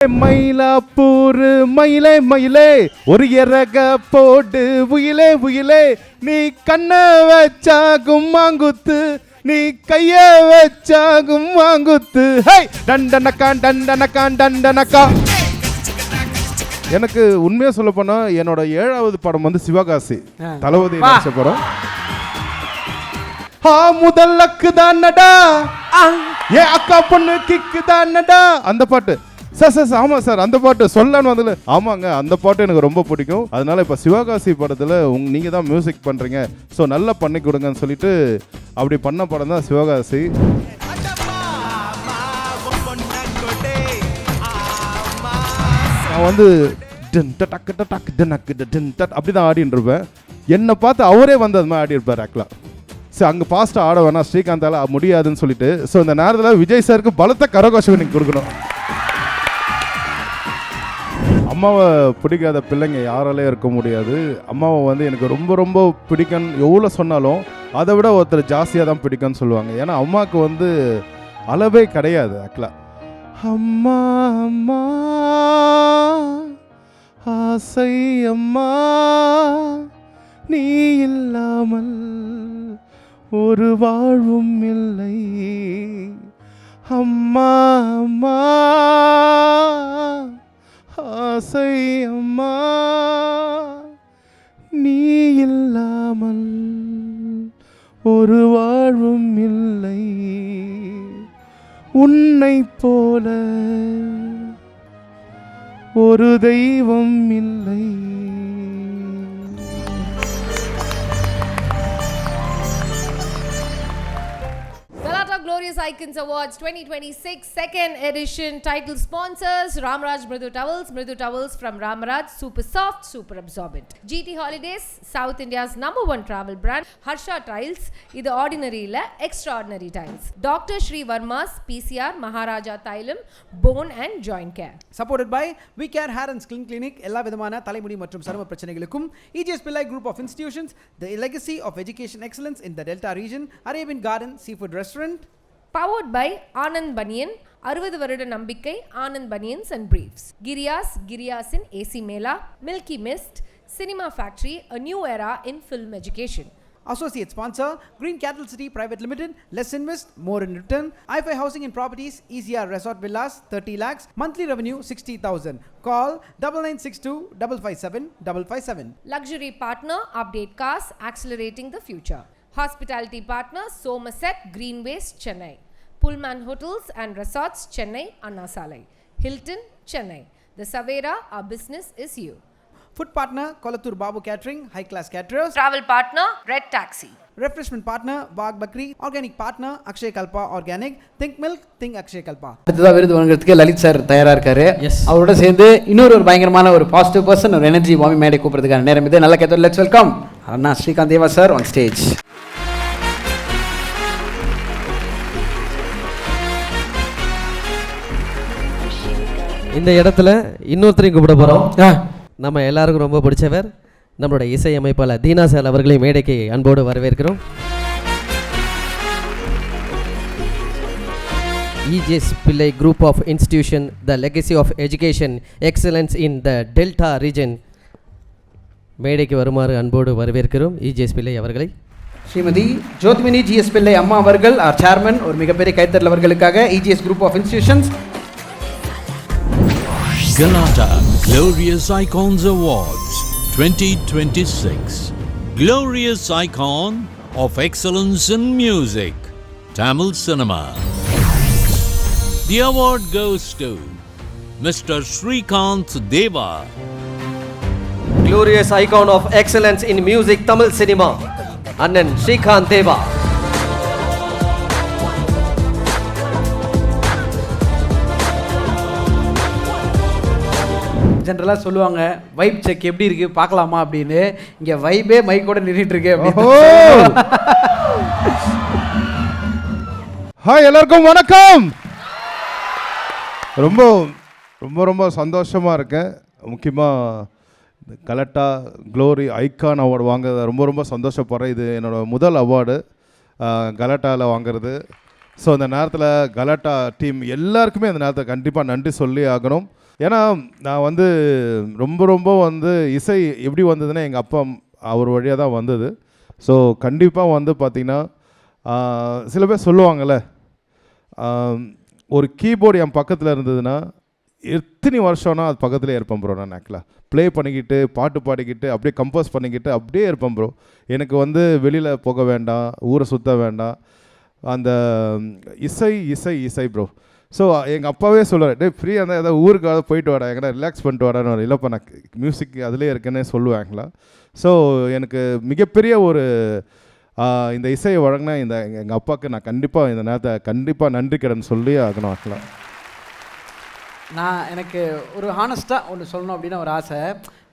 மயிலாப்பூர் மயிலே மயிலே ஒரு இறக போட்டு உயிலே உயிலே நீ கண்ண வச்சா கும்மாங்குத்து நீ கைய வச்சா கும்மாங்குத்து ஹை டண்டனக்கா டண்டனக்கா டண்டனக்கா. எனக்கு உண்மையா சொல்ல போனா என்னோட 7வது படம் வந்து சிவகாசி தளபதி நடிச்ச படம். முதல்லக்கு தானடா ஏ அக்கா பொண்ணு கிக்கு தானடா அந்த பாட்டு. சார் சார் ஆமாம் சார் அந்த பாட்டு சொல்லலான்னு வந்தல. ஆமாங்க அந்த பாட்டு எனக்கு ரொம்ப பிடிக்கும். அதனால இப்போ சிவகாசி படத்தில் நீங்கள் தான் மியூசிக் பண்ணுறீங்க, ஸோ நல்லா பண்ணி கொடுங்கன்னு சொல்லிட்டு அப்படி பண்ண படம் தான் சிவகாசி. நான் வந்து அப்படி தான் ஆடின்னு இருப்பேன். என்னை பார்த்து அவரே வந்து அது மாதிரி ஆடி இருப்பார் ஆக்சுவலாக. ஸோ அங்கே பாஸ்ட்டாக ஆட வேணாம் ஸ்ரீகாந்தால் முடியாதுன்னு சொல்லிட்டு, ஸோ இந்த நேரத்தில் விஜய் சாருக்கு பலத்த கரகோஷம் நீங்கள் கொடுக்கணும். அம்மாவை பிடிக்காத பிள்ளைங்க யாராலே இருக்க முடியாது. அம்மாவை வந்து எனக்கு ரொம்ப ரொம்ப பிடிக்கும்னு எவ்வளோ சொன்னாலும் அதை விட ஒருத்தர் ஜாஸ்தியாக தான் பிடிக்கும்னு சொல்லுவாங்க. ஏன்னா அம்மாவுக்கு வந்து அளவே கிடையாது ஆக்சுவலாக. அம்மா அம்மா ஆசை அம்மா நீ இல்லாமல் ஒரு வாழ்வும் இல்லை. அம்மா அம்மா ஆசை அம்மா நீ இல்லாமல் ஒரு வாழ்வும் இல்லை. உன்னை போல ஒரு தெய்வம் இல்லை. Glorious Icons Awards 2026 second edition. Title sponsors Ramraj Mridu Towels from Ramraj, super soft, super absorbent. GT Holidays, South India's #1 travel brand. Harsha Tiles, idu ordinary illa extraordinary tiles. Dr. Shri Verma's PCR Maharaja Thailam bone and joint care. Supported by We Care Hair and Skin Clinic, எல்லா விதமான தலைமுடி மற்றும் சரும பிரச்சனைகளுக்கும் EGS Pillai Group of Institutions, the legacy of education excellence in the Delta region, Arabian Garden Seafood Restaurant. Powered by Anand Banyan, 60 வருட நம்பிக்கை Anand Banyans and Briefs. Giriyasin AC Mela, Milky Mist, Cinema Factory, a new era in film education. Associate sponsor Green Cattle City Private Limited, less invest, more in return. iFi Housing and Properties, ECR Resort Villas, 30 lakhs, monthly revenue 60,000. Call 9962 557 557. Luxury partner Update Cars, accelerating the future. Hospitality partner Somerset Greenways Chennai. Pullman Hotels and Resorts Chennai Anna Salai. Hilton Chennai. The Savera, our business is you. Food partner Kolathur Babu Catering, high class caterers. Travel partner Red Taxi. Refreshment partner Bagh Bakri. Organic partner Akshay Kalpa Organic. Think milk, think Akshay Kalpa. அடுத்ததா விருது வாங்குறதுக்கு Lalit sir தயாரா இருக்காரு. அவரோட சேர்ந்து இன்னொரு பயங்கரமான ஒரு பாசிட்டிவ் பர்சன், ஒரு எனர்ஜி வாமி மேடை கூப்பிடுறதுக்கான நேரம் இது. நல்லா கேட்டோம். Let's welcome Anna Srikanth Deva sir on stage. இந்த இடத்துல இன்னொருத்தரையும் கூப்பிட போகிறோம். நம்ம எல்லாருக்கும் ரொம்ப பிடிச்சவர் நம்மளோட இசை அமைப்பாளர் தீனா சார் அவர்களை மேடைக்கு அன்போடு வரவேற்கிறோம். EGS Pillai Group of Institution, the legacy of education excellence in the Delta region. மேடைக்கு வருமாறு அன்போடு வரவேற்கிறோம் EGS Pillai அவர்களை. ஸ்ரீமதி ஜோதிமினி GS Pillai அம்மா அவர்கள் ஆர் சேர்மன். ஒரு மிகப்பெரிய கைத்தறல் அவர்களுக்காக EGS Group of Institutions. Galata Glorious Icons Awards 2026. Glorious Icon of Excellence in Music, Tamil Cinema. The award goes to Mr. Srikanth Deva. Glorious Icon of Excellence in Music, Tamil Cinema, Annan Srikanth Deva. ஜென்ரலாக சொல்லுவாங்க vibe check எப்படி இருக்கு பார்க்கலாமா அப்படின்னு. இங்கே வைபே மைக்கோட நின்றுட்டு இருக்கு. Hi எல்லாருக்கும் வணக்கம். ரொம்ப ரொம்ப ரொம்ப சந்தோஷமாக இருக்கேன். முக்கியமாக கலட்டா க்ளோரி ஐகான் அவார்டு வாங்குறத ரொம்ப ரொம்ப சந்தோஷப்படுறேன். இது என்னோடய முதல் அவார்டு கலட்டாவில் வாங்குறது. ஸோ அந்த நேரத்தில் கலாட்டா டீம் எல்லாருக்குமே அந்த நேரத்தில் கண்டிப்பாக நன்றி சொல்லி ஆகணும். ஏன்னா நான் வந்து ரொம்ப வந்து இசை எப்படி வந்ததுன்னா எங்கள் அப்பா அவர் வழியாக தான் வந்தது. ஸோ கண்டிப்பாக வந்து பார்த்திங்கன்னா சில பேர் சொல்லுவாங்கள்ல, ஒரு கீபோர்டு என் பக்கத்தில் இருந்ததுன்னா எத்தனை வருஷம்னா அது பக்கத்துலேயே இருப்பேன் ப்ரோ. நான் ஆக்சுவலாக ப்ளே பண்ணிக்கிட்டு பாட்டு பாடிக்கிட்டு அப்படியே கம்போஸ் பண்ணிக்கிட்டு அப்படியே இருப்பேன் ப்ரோ. எனக்கு வந்து வெளியில் போக வேண்டாம், ஊரை சுற்ற வேண்டாம், அந்த இசை இசை இசை ப்ரோ. ஸோ எங்கள் அப்பாவே சொல்லுவார், டே ஃப்ரீயாக இருந்தால் ஏதாவது ஊருக்காக போயிட்டு வாடா, எங்கன்னா ரிலாக்ஸ் பண்ணிட்டு வாடான்னு. இல்லைப்பா நான் மியூசிக் அதிலே இருக்கேன்னே சொல்லுவாங்களா. ஸோ எனக்கு மிகப்பெரிய ஒரு இந்த இசையை வழங்கினா எங்கள் அப்பாவுக்கு நான் கண்டிப்பாக இந்த நேரத்தை கண்டிப்பாக நன்றி கடன் சொல்லி ஆகணும் ஆக்கலாம். நான் எனக்கு ஒரு ஹானஸ்ட்டாக ஒன்று சொல்லணும் அப்படின்னு ஒரு ஆசை.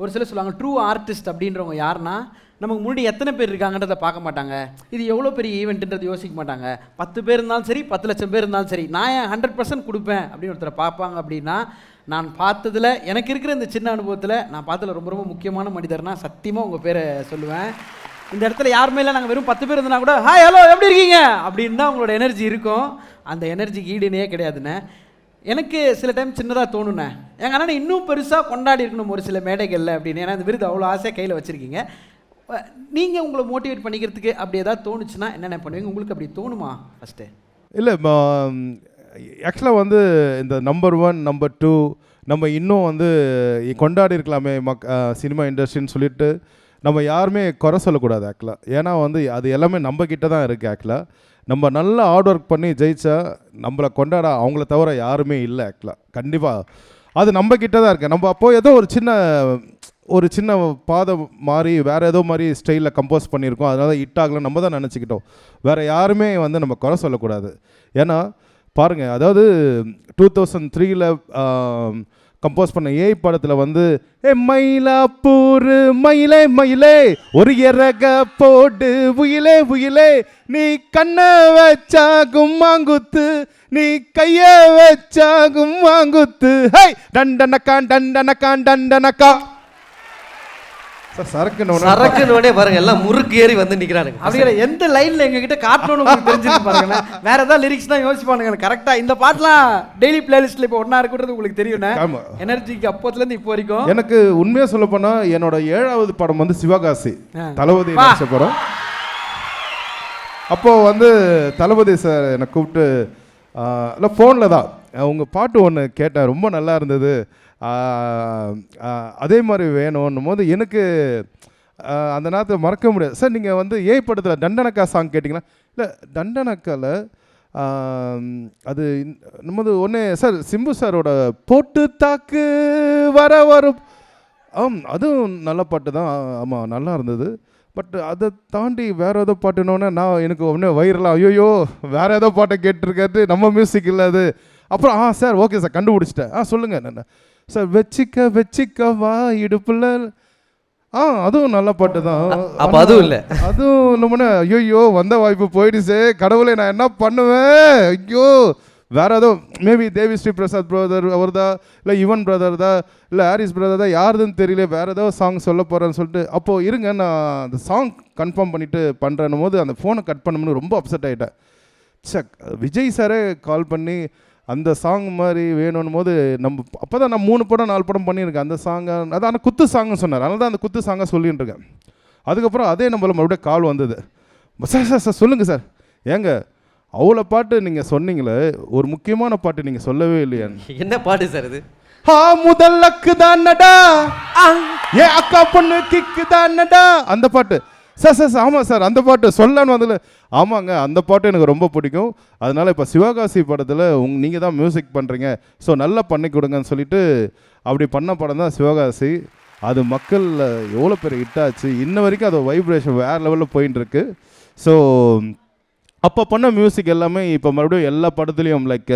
ஒரு சிலர் சொல்லுவாங்க ட்ரூ ஆர்டிஸ்ட் அப்படின்றவங்க யாருன்னா நமக்கு முன்னாடி எத்தனை பேர் இருக்காங்கன்றதை பார்க்க மாட்டாங்க, இது எவ்வளோ பெரிய ஈவெண்ட்டுன்றது யோசிக்க மாட்டாங்க. 10 பேர் இருந்தாலும் சரி, 10 லட்சம் பேர் இருந்தாலும் சரி, நான் என் 100% கொடுப்பேன் அப்படின்னு ஒருத்தரை பார்ப்பாங்க. அப்படின்னா நான் பார்த்ததில் எனக்கு இருக்கிற இந்த சின்ன அனுபவத்தில் நான் பார்த்ததில் ரொம்ப முக்கியமான மனிதர்னா சத்தியமாக உங்கள் பேரை சொல்லுவேன். இந்த இடத்துல யாருமே இல்லை, நாங்கள் வெறும் 10 பேர் இருந்தால் கூட ஹாய் ஹலோ எப்படி இருக்கீங்க அப்படின்னு தான் உங்களோட எனர்ஜி இருக்கும். அந்த எனர்ஜிக்கு ஈடுனே கிடையாதுண்ணே. எனக்கு சில டைம் சின்னதாக தோணுண்ணே, எங்கள் அண்ணனை இன்னும் பெருசாக கொண்டாடி இருக்கணும் ஒரு சில மேடைகளில் அப்படின்னு. ஏன்னா இந்த விருது அவ்வளோ ஆசையாக கையில் வச்சுருக்கீங்க. நீங்கள் உங்களை மோட்டிவேட் பண்ணிக்கிறதுக்கு அப்படி ஏதாவது தோணுச்சுன்னா என்னென்ன பண்ணுவீங்க? உங்களுக்கு அப்படி தோணுமா ஃபஸ்ட்டு? இல்லை ஆக்சுவலாக வந்து இந்த நம்பர் 1 நம்பர் 2 நம்ம இன்னும் வந்து கொண்டாடி இருக்கலாமே சினிமா இண்டஸ்ட்ரின்னு சொல்லிட்டு நம்ம யாருமே குறை சொல்லக்கூடாது ஆக்சுவலாக. ஏன்னா வந்து அது எல்லாமே நம்ம கிட்ட தான் இருக்குது ஆக்சுவலாக. நம்ம நல்லா ஹார்ட் ஒர்க் பண்ணி ஜெயிச்சா நம்மளை கொண்டாட அவங்கள தவிர யாருமே இல்லை ஆக்சுவலாக. கண்டிப்பாக அது நம்ம கிட்ட தான் இருக்குது. நம்ம அப்போது ஏதோ ஒரு சின்ன பாதை மாதிரி வேறு ஏதோ மாதிரி ஸ்டைலில் கம்போஸ் பண்ணியிருக்கோம், அதனால ஹிட் ஆகலாம் நம்ம தான் நினச்சிக்கிட்டோம். வேறு யாருமே வந்து நம்ம குறை சொல்லக்கூடாது. ஏன்னா பாருங்கள், அதாவது 2003 கம்போஸ் பண்ண ஏய் படத்தில் வந்து மயிலாப்பூர் மயிலே மயிலே ஒரு இறக போடு உயிலே உயிலே நீ கண்ணை வச்சா கும்மாங்குத்து நீ கைய வச்சா கும்மாங்குத்து ஹை டண்டனக்கான் டண்டனக்கான் டண்டனக்கா. சரக்குனோடே பாருங்க எல்லாம் முறுக்கு ஏறி வந்து நிக்கிறானுங்க. அப்படிங்கிற எந்த லைன்ல எங்ககிட்ட காட்டணும்னு உங்களுக்கு தெரிஞ்சிருக்கு பாருங்க. வேற ஏதாவது லிரிக்ஸ் தான் யோசிப்பானுங்க. கரெக்டா இந்த பாட்டுலாம் டெய்லி பிளேலிஸ்ட்ல இப்போ ஒண்ணா இருக்குன்றது உங்களுக்கு தெரியும். எனர்ஜிக்கு அப்போத்துல இருந்து இப்போ வரைக்கும் எனக்கு உண்மையா சொல்ல போனா என்னோட 7வது படம் வந்து சிவகாசி தளபதி நடிச்ச படம். அப்போ வந்து தளபதி சார் என்னை கூப்பிட்டு இல்லை ஃபோனில் தான் உங்கள் பாட்டு ஒன்று கேட்டேன், ரொம்ப நல்லா இருந்தது, அதே மாதிரி வேணும்னும் போது எனக்கு அந்த நேரத்தில் மறக்க முடியாது. சார் நீங்கள் வந்து ஏய் படத்தில் டண்டனக்கா சாங் கேட்டிங்களா? இல்லை டண்டனக்காவில் அது நம்ம ஒன்று சார் சிம்பு சாரோட போட்டு தாக்கு வர வரும் அதுவும் நல்ல பாட்டு தான். ஆமாம் நல்லா இருந்தது. பட் அதை தாண்டி வேறு ஏதோ பாட்டுனோன்னே நான் எனக்கு ஒன்று வைரலாம் ஐயோ வேறு ஏதோ பாட்டை கேட்டிருக்காது, நம்ம மியூசிக் இல்லை அது. அப்புறம் சார் ஓகே சார் கண்டுபிடிச்சிட்டேன். சொல்லுங்கள் என்ன சார் வச்சிக்க வச்சிக்கவா இடுப்புல அதுவும் நல்ல பாட்டு தான். அப்போ அதுவும் இல்லை, அதுவும் நம்மனே ஐயோ வந்த வாய்ப்பு போயிடுச்சு கடவுளை நான் என்ன பண்ணுவேன். ஐயோ வேறு ஏதோ மேபி தேவி ஸ்ரீ பிரசாத் பிரதர் அவர் தான், இல்லை யுவன் பிரதர் தான், இல்லை ஹாரிஸ் பிரதர் தான், யாருதுன்னு தெரியல, வேறு ஏதோ சாங் சொல்ல போகிறேன்னு சொல்லிட்டு அப்போது இருங்க நான் அந்த சாங் கன்ஃபார்ம் பண்ணிவிட்டு பண்ணுறேன்னும் போது அந்த ஃபோனை கட் பண்ணணும்னு ரொம்ப அப்செட் ஆகிட்டேன். சக் விஜய் சாரே கால் பண்ணி அந்த சாங் மாதிரி வேணும்னும் போது நம்ம அப்போ தான் நான் 3 படம் 4 படம் பண்ணியிருக்கேன் அந்த சாங்கை. அது ஆனால் குத்து சாங்குன்னு சொன்னார், அதனால தான் அந்த குத்து சாங்கை சொல்லின்னு இருக்கேன். அதுக்கப்புறம் அதே நம்மள மறுபடியும் கால் வந்தது. சார் சார் சார் சொல்லுங்கள் சார், ஏங்க அவ்வளோ பாட்டு நீங்கள் சொன்னீங்களே ஒரு முக்கியமான பாட்டு நீங்கள் சொல்லவே இல்லையா? என்ன பாட்டு சார் இது? முதல்லக்கு தானடா ஏ அக்கா பொண்ணு கிக்கு தானடா அந்த பாட்டு. சார் சார் ஆமாம் சார் அந்த பாட்டு சொல்லலான்னு வந்ததில்ல. ஆமாங்க அந்த பாட்டு எனக்கு ரொம்ப பிடிக்கும், அதனால் இப்போ சிவகாசி படத்தில் நீங்கள் தான் மியூசிக் பண்ணுறீங்க, ஸோ நல்லா பண்ணி கொடுங்கன்னு சொல்லிட்டு அப்படி பண்ண படம் தான் சிவகாசி. அது மக்கள் எவ்வளோ பேர் ஹிட்டாச்சு, இன்ன வரைக்கும் அது வைப்ரேஷன் வேறு லெவலில் போயின்னு இருக்கு. ஸோ அப்போ பண்ண மியூசிக் எல்லாமே இப்போ மறுபடியும் எல்லா படத்துலையும் லைக்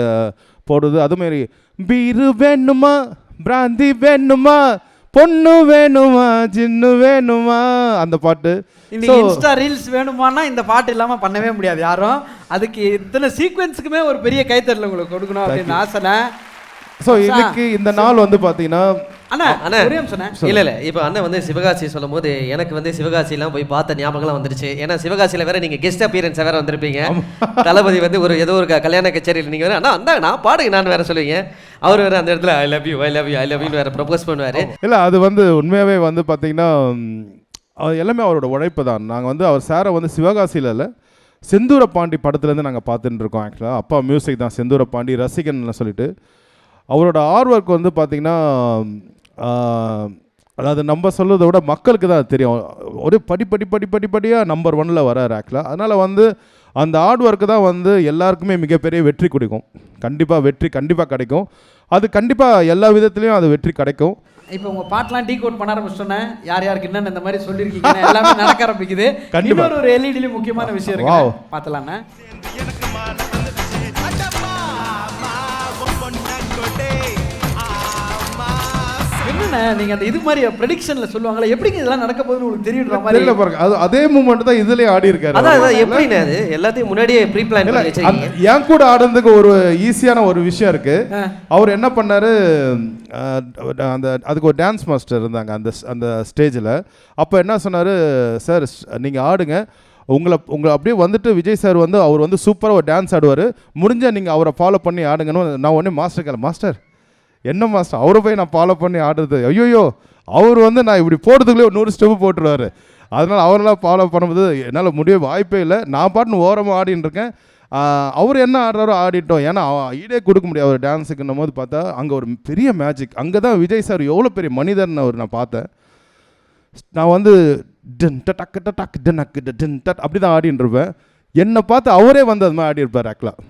போடுது. அதுமாரி பீரு வேணுமா பிராந்தி வேணுமா பொண்ணு வேணுமா ஜின்னு வேணுமா அந்த பாட்டு. இன்னைக்கு இன்ஸ்டா ரீல்ஸ் வேணுமானா இந்த பாட்டு இல்லாம பண்ணவே முடியாது யாரும். அதுக்கு இத்தனை சீக்வென்ஸுக்குமே ஒரு பெரிய கைத்தட்டல் உங்களுக்கு கொடுக்கணும் அப்படின்னு ஆசை. ஸோ இன்னைக்கு இந்த நாள் வந்து பார்த்தீங்கன்னா அண்ணா அண்ணா ஒரே நிமிஷம் அண்ணா. இல்லை இப்போ அண்ணன் வந்து சிவகாசி சொல்லும் போது எனக்கு வந்து சிவகாசிலாம் போய் பார்த்த ஞாபகம்லாம் வந்துருச்சு. ஏன்னா சிவகாசியில் வேற நீங்கள் கெஸ்ட் அப்பியரன்ஸை வேற வந்திருப்பீங்க. தளபதி வந்து ஒரு ஏதோ ஒரு கல்யாண கச்சேரியில் நீங்கள் வேற அண்ணா அந்த நான் பாடுங்க நான் வேற சொல்லுவீங்க. அவர் வேற அந்த இடத்துல ஐ லவ் யூ வேற ப்ரொபோஸ் பண்ணுவார். இல்லை அது வந்து உண்மையாகவே வந்து பார்த்தீங்கன்னா எல்லாமே அவரோட உழைப்பு தான். நாங்கள் வந்து அவர் சாரை வந்து சிவகாசியில் இல்லை, செந்தூர பாண்டி படத்துலேருந்து நாங்கள் பார்த்துட்டு இருக்கோம். ஆக்சுவலாக அப்பா மியூசிக் தான், செந்தூர பாண்டி ரசிகன் சொல்லிட்டு. அவரோட ஆர்வர்க் வந்து பார்த்திங்கன்னா அதாவது நம்ம சொல்கிறத விட மக்களுக்கு தான் தெரியும். ஒரு படிப்படியாக நம்பர் 1ல் வராரு ஆக்சுவலாக. அதனால் வந்து அந்த ஹார்ட் ஒர்க்கு தான் வந்து எல்லாருக்குமே மிகப்பெரிய வெற்றி கொடுக்கும். கண்டிப்பாக வெற்றி கண்டிப்பாக கிடைக்கும். அது கண்டிப்பாக எல்லா விதத்துலேயும் அது வெற்றி கிடைக்கும். இப்போ உங்க பாட்டெலாம் டீ கோட் பண்ண ஆரம்பிச்சோன்னே யார் யாருக்கு என்னென்ன இந்த மாதிரி சொல்லியிருக்கீங்க எல்லாமே நடக்க ஆரம்பிக்குது. இன்னொரு ஒரு எல்இடிலையும் முக்கியமான விஷயம் இருக்கு, பார்த்தலாம்ண்ணா. என்னண்ணே நீங்க அந்த இது மாதிரி ப்ரெடிக்ஷன்ல சொல்லுவாங்களே, எப்படிங்க இதெல்லாம் நடக்க போகுதுன்னு உங்களுக்கு தெரியுற மாதிரி தெரியல பாருங்க. அது அதே மூமெண்ட் தான் இதுலயே ஆடி இருக்காரு. அதான் எப்படிண்ணே அது எல்லாத்தையும் முன்னாடியே ப்ரீ பிளான் பண்ணி வச்சிருக்கீங்க. என் கூட ஆடுறதுக்கு ஒரு ஈஸியான ஒரு விஷயம் இருக்கு. அவர் என்ன பண்ணாரு, அந்த அதுக்கு ஒரு டான்ஸ் மாஸ்டர் இருந்தாங்க அந்த ஸ்டேஜில். அப்போ என்ன சொன்னார், சார் நீங்கள் ஆடுங்க, உங்களை அப்படியே வந்துட்டு விஜய் சார் வந்து அவர் வந்து சூப்பராக ஒரு டான்ஸ் ஆடுவார், முடிஞ்சால் நீங்கள் அவரை ஃபாலோ பண்ணி ஆடுங்கன்னு. நான் உடனே மாஸ்டர் கேட்கல, மாஸ்டர் என்ன மாஸ்டர் அவரை போய் நான் ஃபாலோ பண்ணி ஆடுறது, ஐயோயோ அவர் வந்து நான் இப்படி போடுறதுக்குள்ளே ஒரு 100 ஸ்டெப்பு போட்டுருவார். அதனால் அவரெல்லாம் ஃபாலோ பண்ணும்போது என்னால் முடிய வாய்ப்பே இல்லை. நான் பாட்டுன்னு ஓரமாக ஆடின்னு இருக்கேன். அவர் என்ன ஆடுறாரோ ஆடிட்டோம். ஏன்னா ஈடே கொடுக்க முடியாது அவர் டான்ஸுக்குன்னும் போது பார்த்தா அங்கே ஒரு பெரிய மேஜிக். அங்கே தான் விஜய் சார் எவ்வளோ பெரிய மனிதர்னு அவர் நான் பார்த்தேன். நான் வந்து அப்படி தான் ஆடின்னு இருப்பேன். என்னை பார்த்து அவரே வந்து அது மாதிரி ஆடி இருப்பார் ஆக்சுவலாக.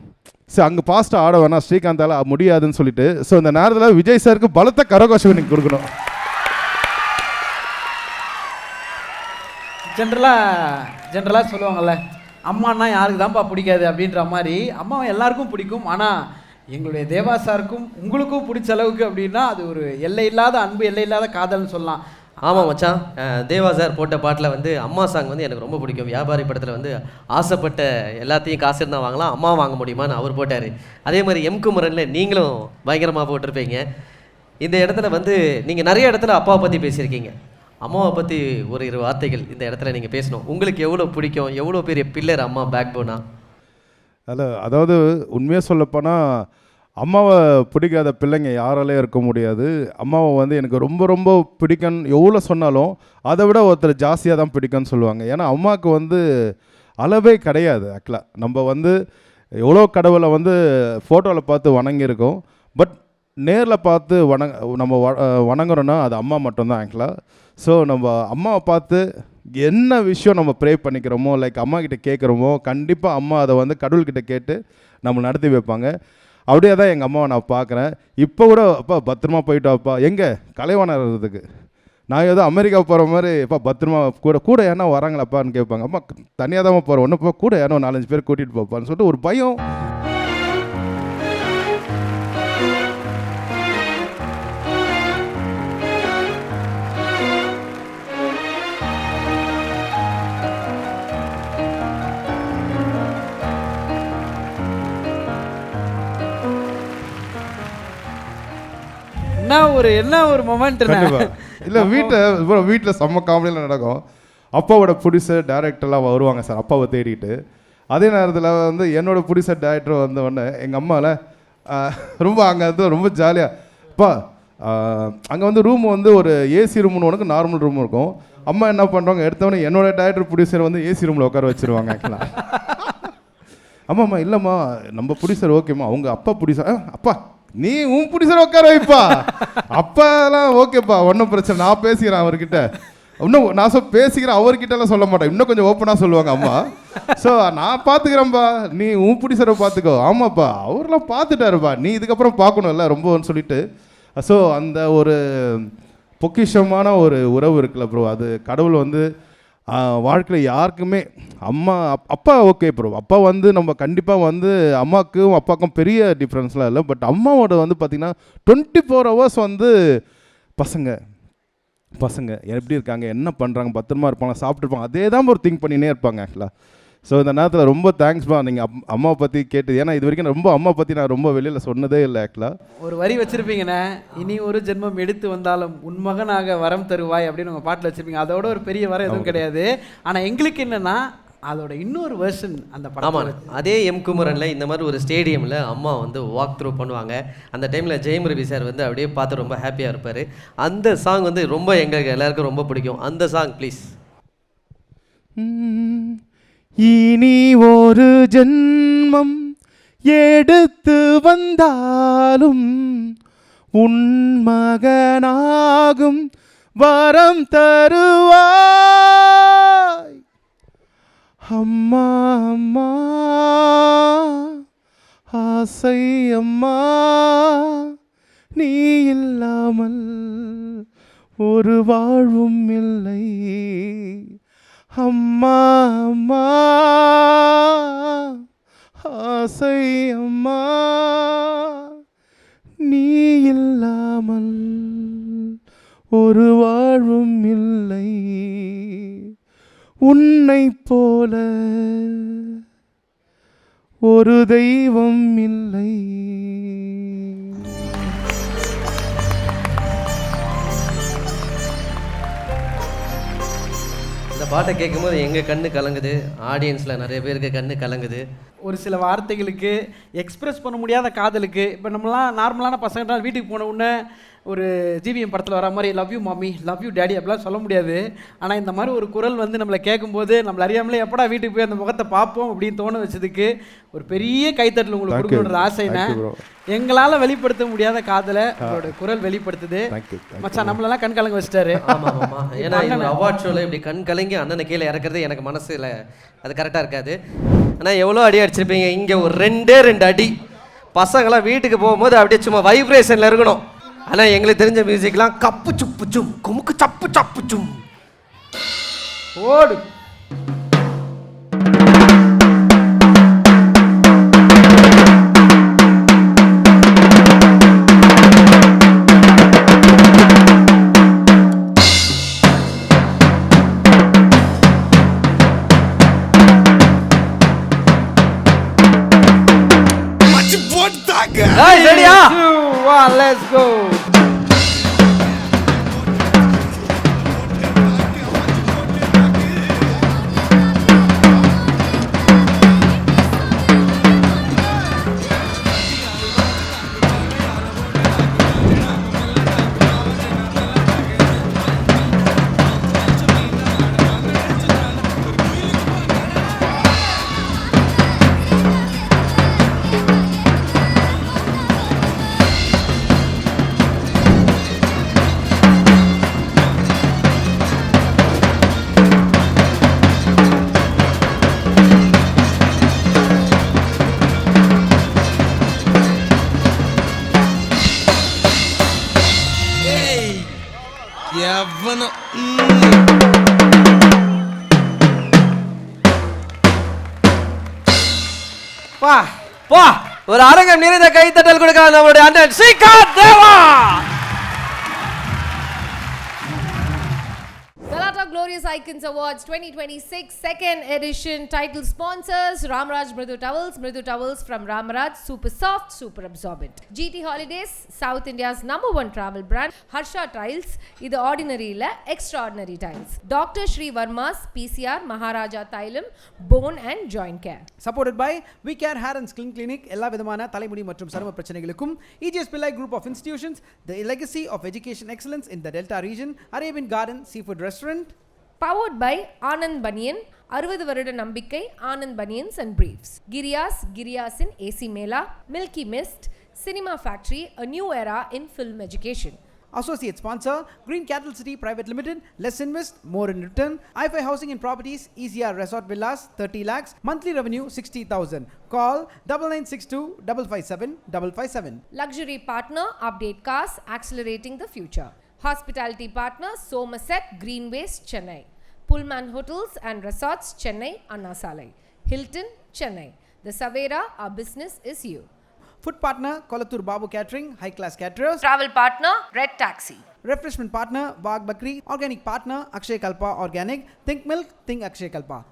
சரி அங்கே பாஸ்ட்டாக ஆட வேணாம், ஸ்ரீகாந்தால் முடியாதுன்னு சொல்லிட்டு. ஸோ இந்த நேரத்தில் விஜய் சாருக்கு பலத்த கரகோஷம் நீங்கள் கொடுக்கணும். ஜென்ரலாக சொல்லுவாங்கள்ல, அம்மானா யாருக்கு தான்ப்பா பிடிக்காது அப்படின்ற மாதிரி அம்மாவை எல்லாருக்கும் பிடிக்கும். ஆனால் எங்களுடைய தேவா சாருக்கும் உங்களுக்கும் பிடிச்ச அளவுக்கு அப்படின்னா அது ஒரு எல்லை இல்லாத அன்பு, எல்லை இல்லாத காதல்னு சொல்லலாம். ஆமாம் மச்சான், தேவா சார் போட்ட பாட்டில் வந்து அம்மா சாங் வந்து எனக்கு ரொம்ப பிடிக்கும். வியாபாரி படத்தில் வந்து ஆசைப்பட்ட எல்லாத்தையும் காசு இருந்தால் வாங்கலாம், அம்மா வாங்க முடியுமான்னு அவர் போட்டார். அதே மாதிரி எம் குமரனில் நீங்களும் பயங்கரமாக போட்டிருப்பீங்க. இந்த இடத்துல வந்து நீங்கள் நிறைய இடத்துல அப்பாவை பற்றி பேசியிருக்கீங்க. அம்மாவை பற்றி ஒரு 2 வார்த்தைகள் இந்த இடத்துல நீங்கள் பேசணும். உங்களுக்கு எவ்வளோ பிடிக்கும், எவ்வளோ பெரிய பில்லர் அம்மா பேக் போனா? அதாவது உண்மையாக சொல்லப்போனால் அம்மாவை பிடிக்காத பிள்ளைங்க யாராலையும் இருக்க முடியாது. அம்மாவை வந்து எனக்கு ரொம்ப ரொம்ப பிடிக்கும்னு எவ்வளோ சொன்னாலும் அதை விட ஒருத்தர் ஜாஸ்தியாக தான் பிடிக்கும்னு சொல்லுவாங்க. ஏன்னா அம்மாவுக்கு வந்து அளவே கிடையாது. ஆக்சுவலாக நம்ம வந்து எவ்வளோ கடவுளை வந்து ஃபோட்டோவில் பார்த்து வணங்கியிருக்கோம், பட் நேரில் பார்த்து நம்ம வணங்குறோன்னா அது அம்மா மட்டும்தான் ஆக்சுவலாக. ஸோ நம்ம அம்மாவை பார்த்து என்ன விஷயம் நம்ம ப்ரே பண்ணிக்கிறோமோ, லைக் அம்மா கிட்டே கேட்குறோமோ, கண்டிப்பாக அம்மா அதை வந்து கடவுள்கிட்ட கேட்டு நம்ம நடத்தி வைப்பாங்க. அப்படியே தான் எங்கள் அம்மாவை நான் பார்க்குறேன். இப்போ கூட அப்பா பத்திரமா போயிட்டு வாப்பா, எங்கே கலைவாணர்றதுக்கு நான் ஏதோ அமெரிக்கா போகிற மாதிரி, எப்பா பத்திரமா கூட யாரா வராங்களாப்பான்னு கேட்பாங்க. அம்மா தனியாக தான் போகிறேன், ஒன்று இப்போ கூட யாரோ 4-5 பேர் கூட்டிகிட்டு போப்பான்னு சொல்லிட்டு ஒரு பயம். என்ன ஒரு மொமெண்ட் இல்லை வீட்டில் செம்ம காமெடியில் நடக்கும். அப்பாவோட ப்ரொடியூசர் டைரக்டர்லாம் வருவாங்க சார் அப்பாவை தேடிட்டு. அதே நேரத்தில் வந்து என்னோட ப்ரொடியூசர் டைரக்டர் வந்த உடனே எங்கள் அம்மாவில் ரொம்ப அங்கே வந்து ரொம்ப ஜாலியாக அப்பா அங்கே வந்து ரூம் வந்து ஒரு ஏசி ரூம்னு ஒன்று நார்மல் ரூம் இருக்கும். அம்மா என்ன பண்ணுறாங்க, எடுத்தவொடனே என்னோட டைரக்டர் ப்ரொடியூசர் வந்து ஏசி ரூமில் உட்கார வச்சுருவாங்க ஆக்சுவலாக. ஆமாம்மா இல்லைம்மா நம்ம ப்ரொடியூசர் ஓகேம்மா, அவங்க அப்பா ப்ரொடியூசர், அப்பா நீ உன் ப்ரொடியூசர் உட்கார வைப்பா, அப்பெல்லாம் ஓகேப்பா ஒன்றும் பிரச்சனை, நான் பேசிக்கிறேன் அவர்கிட்ட. இன்னும் நான் பேசிக்கிறேன் அவர்கிட்டலாம் சொல்ல மாட்டேன், இன்னும் கொஞ்சம் ஓப்பனாக சொல்லுவாங்க அம்மா. ஸோ நான் பார்த்துக்கிறேன்ப்பா, நீ உன் ப்ரொடியூசரை பார்த்துக்கோ. ஆமாப்பா அவரெல்லாம் பார்த்துட்டாருப்பா, நீ இதுக்கப்புறம் பார்க்கணும்ல ரொம்பன்னு சொல்லிட்டு. ஸோ அந்த ஒரு பொக்கிஷமான ஒரு உறவு இருக்குல்ல ப்ரோ, அது கடவுள் வந்து வாழ்க்கையில் யாருக்குமே அம்மா அப்பா ஓகே ப்ரோ, அப்பா வந்து நம்ம கண்டிப்பாக வந்து அம்மாவுக்கும் அப்பாவுக்கும் பெரிய டிஃப்ரென்ஸ்லாம் இல்லை. பட் அம்மாவோட வந்து பார்த்திங்கன்னா 24 hours வந்து பசங்க எப்படி இருக்காங்க, என்ன பண்ணுறாங்க, பத்திரமா இருப்பாங்க, சாப்பிட்ருப்பாங்க, அதே தான் ஒரு திங்க் பண்ணினே இருப்பாங்க ஆக்சுவலாக. ஸோ இந்த நேரத்தில் ரொம்ப தேங்க்ஸ்பா நீங்கள் அம்மாவை பற்றி கேட்டது. ஏன்னா இது வரைக்கும் ரொம்ப அம்மா பற்றி நான் ரொம்ப வெளியில் சொன்னதே இல்லை ஆக்சுவலாக. ஒரு வரி வச்சுருப்பீங்கண்ணே, இனி ஒரு ஜென்மம் எடுத்து வந்தாலும் உன் மகனாக வரம் தருவாய் அப்படின்னு உங்கள் பாட்டில் வச்சுருப்பீங்க. அதோட ஒரு பெரிய வரம் எதுவும் கிடையாது. ஆனால் எங்களுக்கு என்னென்னா அதோட இன்னொரு வெர்ஷன் அந்த படம். ஆமாம், அதே எம் குமரனில் இந்த மாதிரி ஒரு ஸ்டேடியமில் அம்மா வந்து வாக் த்ரூ பண்ணுவாங்க. அந்த டைமில் ஜெயம் ரவி சார் வந்து அப்படியே பார்த்து ரொம்ப ஹாப்பியாக இருப்பார். அந்த சாங் வந்து ரொம்ப எங்களுக்கு எல்லாருக்கும் ரொம்ப பிடிக்கும். அந்த சாங் ப்ளீஸ். இனி ஒரு ஜென்மம் எடுத்து வந்தாலும் உன் மகனாகும் வரம் தருவாய் அம்மா அம்மா ஆசை அம்மா நீ இல்லாமல் ஒரு வாழ்வும் இல்லை அம்மா அம்மா ஆசை அம்மா நீ இல்லாமல் ஒரு வாழ்வும் இல்லை உன்னை போல ஒரு தெய்வம் இல்லை. இந்த பாட்டை கேட்கும்போது எங்கள் கண்ணு கலங்குது, ஆடியன்ஸில் நிறைய பேருக்கு கண்ணு கலங்குது. ஒரு சில வார்த்தைகளுக்கு எக்ஸ்பிரஸ் பண்ண முடியாத காதலுக்கு இப்போ நம்மளாம் நார்மலான பசங்க வீட்டுக்கு போன உடனே ஒரு ஜிவிஎம் படத்தில் வர மாதிரி லவ் யூ மாமி லவ் யூ டேடி அப்படிலாம் சொல்ல முடியாது. ஆனால் இந்த மாதிரி ஒரு குரல் வந்து நம்மளை கேட்கும்போது நம்மளை அறியாமலே எப்படா வீட்டுக்கு போய் அந்த முகத்தை பார்ப்போம் அப்படின்னு தோண வச்சதுக்கு ஒரு பெரிய கைத்தட்டல் உங்களுக்கு கொடுக்கணுன்ற ஆசைனா எங்களால் வெளிப்படுத்த முடியாத காதலை உங்களோட குரல் வெளிப்படுத்துது. மச்சான் நம்மளெல்லாம் கண் கலங்க வச்சிட்டாரு. ஆமாம் ஆமாம், ஏன்னா அவார்ட் ஷோவில் இப்படி கண் கலங்கி அண்ணனை கீழே இறக்குறது எனக்கு மனசில் அது கரெக்டாக இருக்காது. ஆனால் எவ்வளோ அடி அடிச்சிருப்பீங்க. இங்கே ஒரு 2 அடி பசங்களாம் வீட்டுக்கு போகும்போது அப்படியே சும்மா வைப்ரேஷனில் இருக்கணும். ஆனால் எங்களுக்கு தெரிஞ்ச மியூசிக்லாம் கப்பு சுப்பு சும் குமுக்கு சப்பு சப்பு சும் ஓடு. சரியா? Let's go. வா வா, ஒரு அரங்கம் நிறைந்த கைத்தட்டல் கொடுக்க நம்மளுடைய அண்ணன் ஸ்ரீகாந்த் தேவா. Galata Glorious Icons Awards 2026 second edition. Title sponsors Ramraj Mridu Towels from Ramaraj, super soft, super absorbent. GT Holidays, South India's #1 travel brand. Harsha Tiles, இது ordinary இல்ல extraordinary tiles. Dr. Shri Verma's PCR Maharaja Thailam Bone and Joint Care. Supported by We Care Hair and Skin Clinic, எல்லா விதமான தலைமுடி மற்றும் சரும பிரச்சனைகளுக்கும் EGS Pillai Group of Institutions, the legacy of education excellence in the Delta region, Arabian Garden Seafood Restaurant. Powered by Anand Banyan, 60 வருட நம்பிக்கை Anand Banyans and Briefs. Giriyasin AC Mela, Milky Mist, Cinema Factory, a new era in film education. Associate sponsor Green Cattle City Private Limited, less invest, more in return. i5 Housing and Properties, ECR Resort Villas, 30 lakhs, monthly revenue 60,000. Call 9962 557 557. Luxury partner Update Cars, accelerating the future. Hospitality partner Somerset Greenways, Chennai. Pullman Hotels and Resorts, Chennai, Anna Salai. Hilton, Chennai. The Savera, our business is you. Food partner Kolathur Babu Catering, high class caterers. Travel partner Red Taxi. Refreshment partner Bagh Bakri. Organic partner Akshay Kalpa Organic. Think milk, think Akshay Kalpa.